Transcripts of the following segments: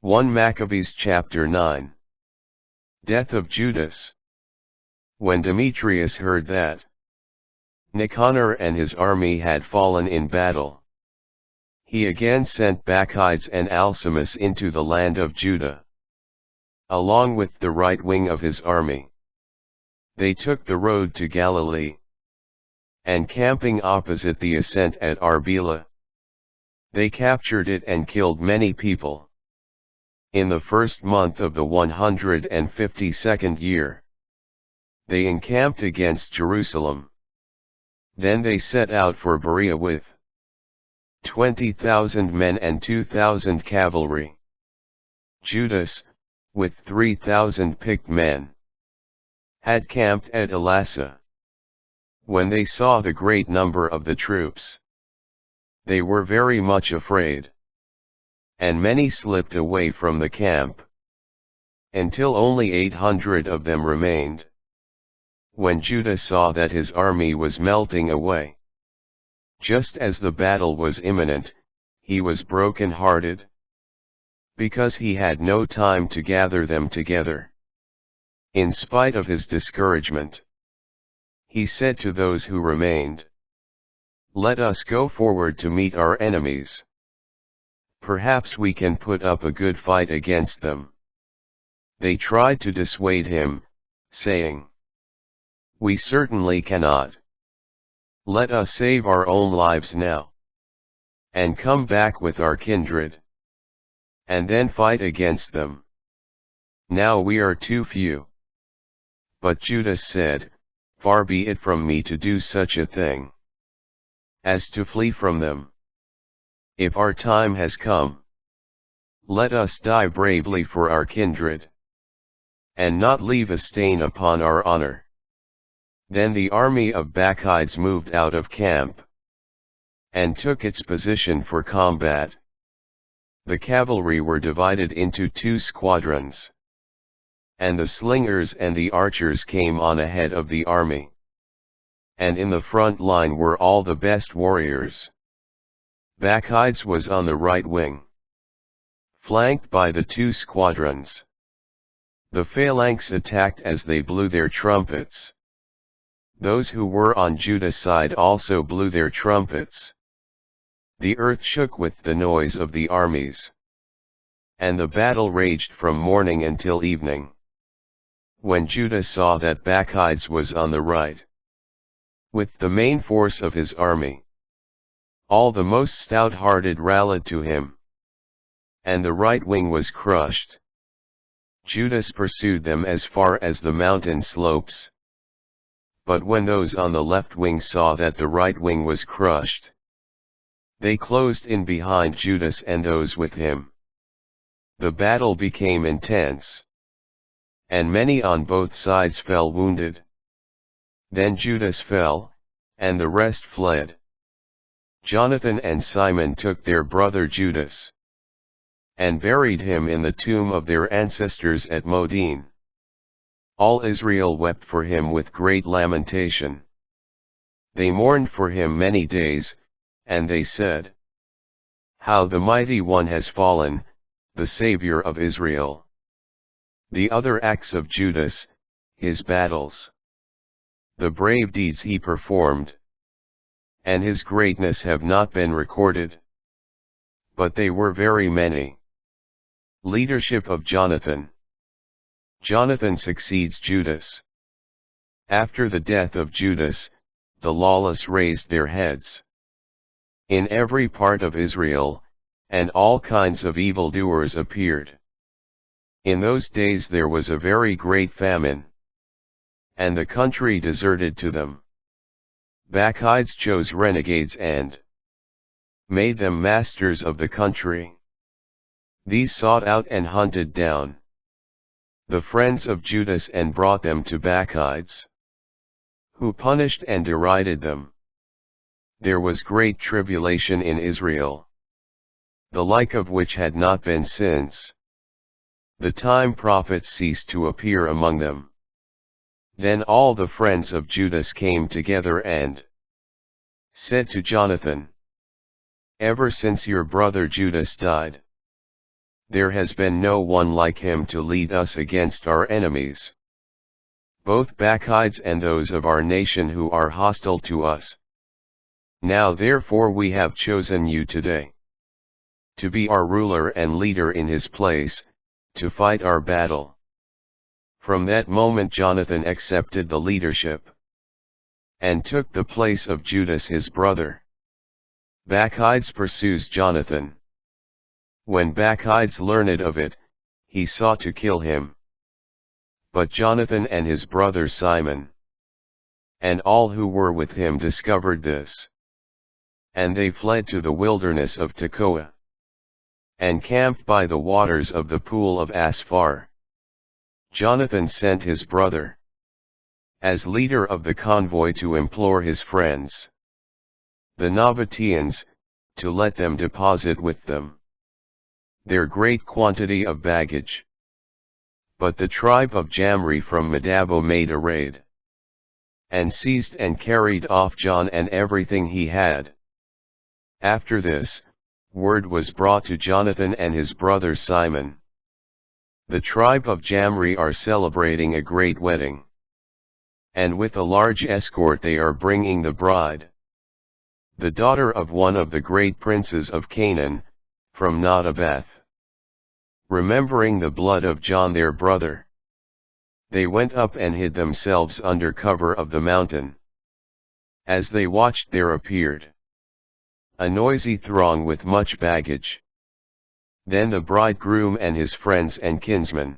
1 Maccabees chapter 9. Death of Judas. When Demetrius heard that Nicanor and his army had fallen in battle, he again sent Bacchides and Alcimus into the land of Judah, along with the right wing of his army. They took the road to Galilee, and camping opposite the ascent at Arbela, they captured it and killed many people. In the first month of the 152nd year, they encamped against Jerusalem. Then they set out for Berea with 20,000 men and 2,000 cavalry. Judas, with 3,000 picked men, had camped at Elasa. When they saw the great number of the troops, they were very much afraid, and many slipped away from the camp, until only 800 of them remained. When Judas saw that his army was melting away, just as the battle was imminent, he was broken-hearted, because he had no time to gather them together. In spite of his discouragement, he said to those who remained, "Let us go forward to meet our enemies. Perhaps we can put up a good fight against them." They tried to dissuade him, saying, "We certainly cannot. Let us save our own lives now, and come back with our kindred, and then fight against them. Now we are too few." But Judas said, "Far be it from me to do such a thing, as to flee from them. If our time has come, let us die bravely for our kindred, and not leave a stain upon our honor." Then the army of Bacchides moved out of camp, and took its position for combat. The cavalry were divided into 2 squadrons, and the slingers and the archers came on ahead of the army. And in the front line were all the best warriors. Bacchides was on the right wing, flanked by the 2 squadrons. The phalanx attacked as they blew their trumpets. Those who were on Judah's side also blew their trumpets. The earth shook with the noise of the armies, and the battle raged from morning until evening. When Judah saw that Bacchides was on the right, with the main force of his army, all the most stout-hearted rallied to him, and the right wing was crushed. Judas pursued them as far as the mountain slopes. But when those on the left wing saw that the right wing was crushed, they closed in behind Judas and those with him. The battle became intense, and many on both sides fell wounded. Then Judas fell, and the rest fled. Jonathan and Simon took their brother Judas, and buried him in the tomb of their ancestors at Modin. All Israel wept for him with great lamentation. They mourned for him many days, and they said, "How the Mighty One has fallen, the Savior of Israel." The other acts of Judas, his battles, the brave deeds he performed, and his greatness have not been recorded, but they were very many. Leadership of Jonathan. Jonathan succeeds Judas. After the death of Judas, the lawless raised their heads in every part of Israel, and all kinds of evildoers appeared. In those days there was a very great famine, and the country deserted to them. Bacchides chose renegades and made them masters of the country. These sought out and hunted down the friends of Judas and brought them to Bacchides, who punished and derided them. There was great tribulation in Israel, the like of which had not been since the time prophets ceased to appear among them. Then all the friends of Judas came together and said to Jonathan, "Ever since your brother Judas died, there has been no one like him to lead us against our enemies, both Bacchides and those of our nation who are hostile to us. Now therefore we have chosen you today, to be our ruler and leader in his place, to fight our battle." From that moment Jonathan accepted the leadership, and took the place of Judas his brother. Bacchides pursues Jonathan. When Bacchides learned of it, he sought to kill him. But Jonathan and his brother Simon, and all who were with him discovered this. And they fled to the wilderness of Tekoa, and camped by the waters of the pool of Asphar. Jonathan sent his brother, as leader of the convoy, to implore his friends, the Nabateans, to let them deposit with them their great quantity of baggage. But the tribe of Jamri from Medabo made a raid, and seized and carried off John and everything he had. After this, word was brought to Jonathan and his brother Simon, "The tribe of Jamri are celebrating a great wedding, and with a large escort they are bringing the bride, the daughter of one of the great princes of Canaan, from Nadabeth." Remembering the blood of John their brother, they went up and hid themselves under cover of the mountain. As they watched, there appeared a noisy throng with much baggage. Then the bridegroom and his friends and kinsmen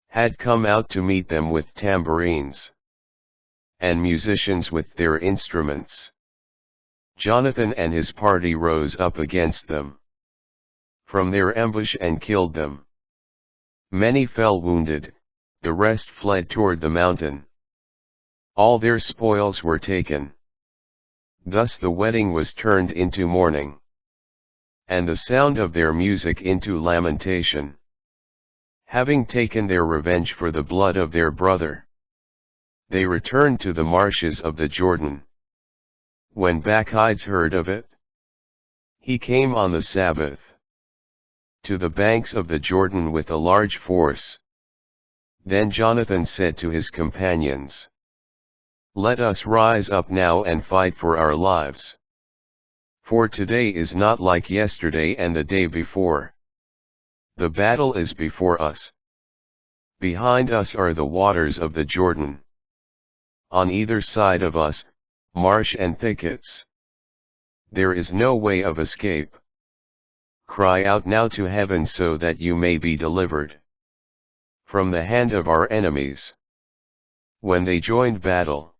had come out to meet them with tambourines and musicians with their instruments. Jonathan and his party rose up against them from their ambush and killed them. Many fell wounded, the rest fled toward the mountain. All their spoils were taken. Thus the wedding was turned into mourning, and the sound of their music into lamentation. Having taken their revenge for the blood of their brother, they returned to the marshes of the Jordan. When Bacchides heard of it, he came on the Sabbath to the banks of the Jordan with a large force. Then Jonathan said to his companions, "Let us rise up now and fight for our lives. For today is not like yesterday and the day before. The battle is before us. Behind us are the waters of the Jordan. On either side of us, marsh and thickets. There is no way of escape. Cry out now to heaven so that you may be delivered from the hand of our enemies." When they joined battle,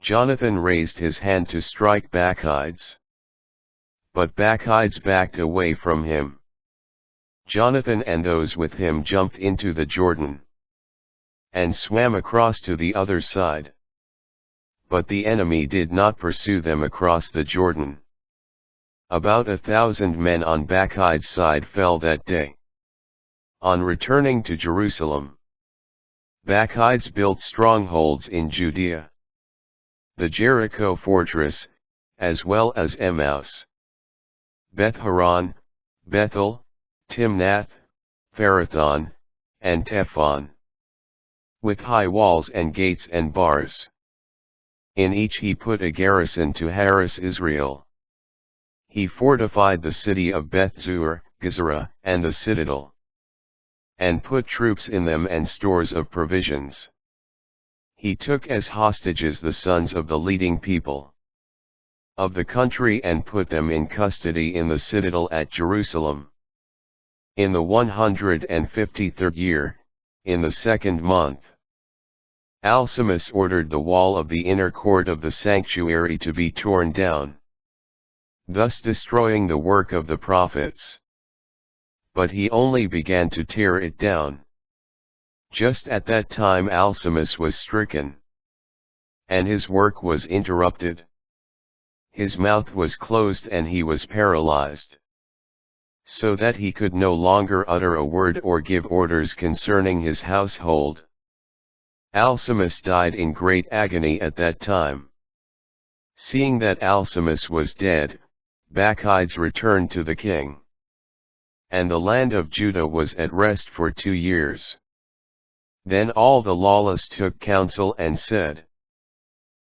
Jonathan raised his hand to strike Bacchides, but Bacchides backed away from him. Jonathan and those with him jumped into the Jordan, and swam across to the other side. But the enemy did not pursue them across the Jordan. About 1,000 men on Bacchides' side fell that day. On returning to Jerusalem, Bacchides built strongholds in Judea, the Jericho fortress, as well as Emmaus, Beth-horon, Bethel, Timnath, Pharathon, and Tephon, with high walls and gates and bars. In each he put a garrison to harass Israel. He fortified the city of Beth-zur, Gezerah, and the citadel, and put troops in them and stores of provisions. He took as hostages the sons of the leading people of the country and put them in custody in the citadel at Jerusalem. In the 153rd year, in the 2nd month, Alcimus ordered the wall of the inner court of the sanctuary to be torn down, thus destroying the work of the prophets. But he only began to tear it down just at that time Alcimus was stricken, and his work was interrupted. His mouth was closed and he was paralyzed, so that he could no longer utter a word or give orders concerning his household. Alcimus died in great agony at that time. Seeing that Alcimus was dead, Bacchides returned to the king. and the land of Judah was at rest for 2 years. Then all the lawless took counsel and said,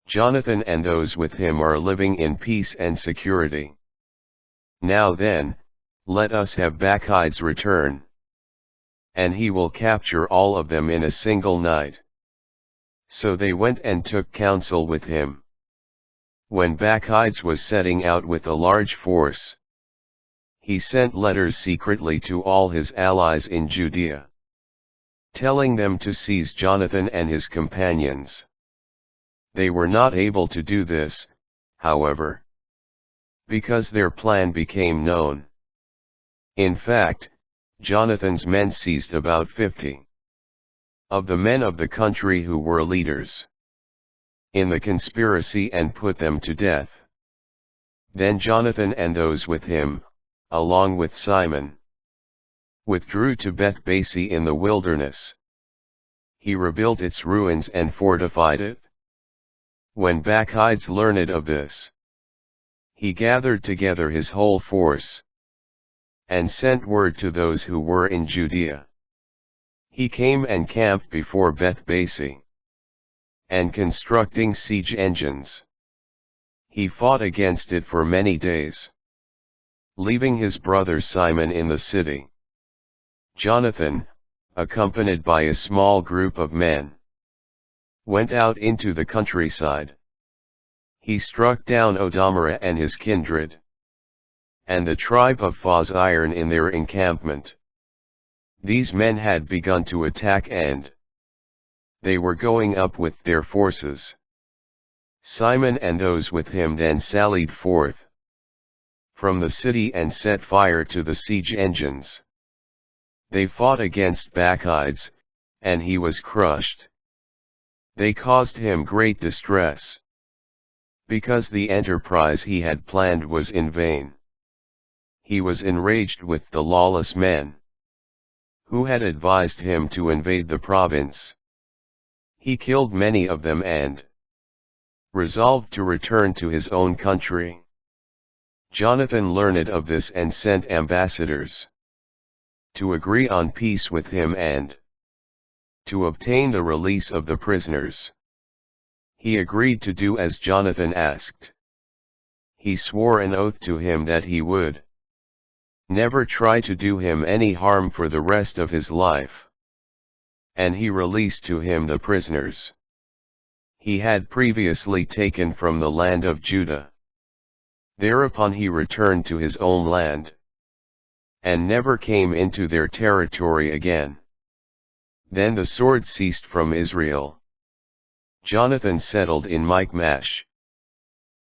Jonathan and those with him are living in peace and security. Now then, let us have Bacchides return, and he will capture all of them in a single night. So they went and took counsel with him. When Bacchides was setting out with a large force, he sent letters secretly to all his allies in Judea, telling them to seize Jonathan and his companions. They were not able to do this, however, because their plan became known. In fact, Jonathan's men seized about 50 of the men of the country who were leaders in the conspiracy and put them to death. Then Jonathan and those with him, along with Simon, withdrew to Beth-Basi in the wilderness. He rebuilt its ruins and fortified it. When Bacchides learned of this, he gathered together his whole force, and sent word to those who were in Judea. He came and camped before Beth-Basi, and constructing siege engines, he fought against it for many days, leaving his brother Simon in the city. Jonathan, accompanied by a small group of men, went out into the countryside. He struck down Odomara and his kindred, and the tribe of Phozirn in their encampment. These men had begun to attack and they were going up with their forces. Simon and those with him then sallied forth from the city and set fire to the siege engines. They fought against Bacchides, and he was crushed. They caused him great distress, because the enterprise he had planned was in vain. He was enraged with the lawless men, who had advised him to invade the province. He killed many of them and resolved to return to his own country. Jonathan learned of this and sent ambassadors to agree on peace with him and to obtain the release of the prisoners. He agreed to do as Jonathan asked. He swore an oath to him that he would never try to do him any harm for the rest of his life. And he released to him the prisoners he had previously taken from the land of Judah. Thereupon he returned to his own land, and never came into their territory again. Then the sword ceased from Israel. Jonathan settled in Michmash.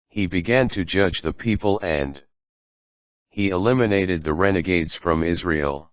He began to judge the people and he eliminated the renegades from Israel.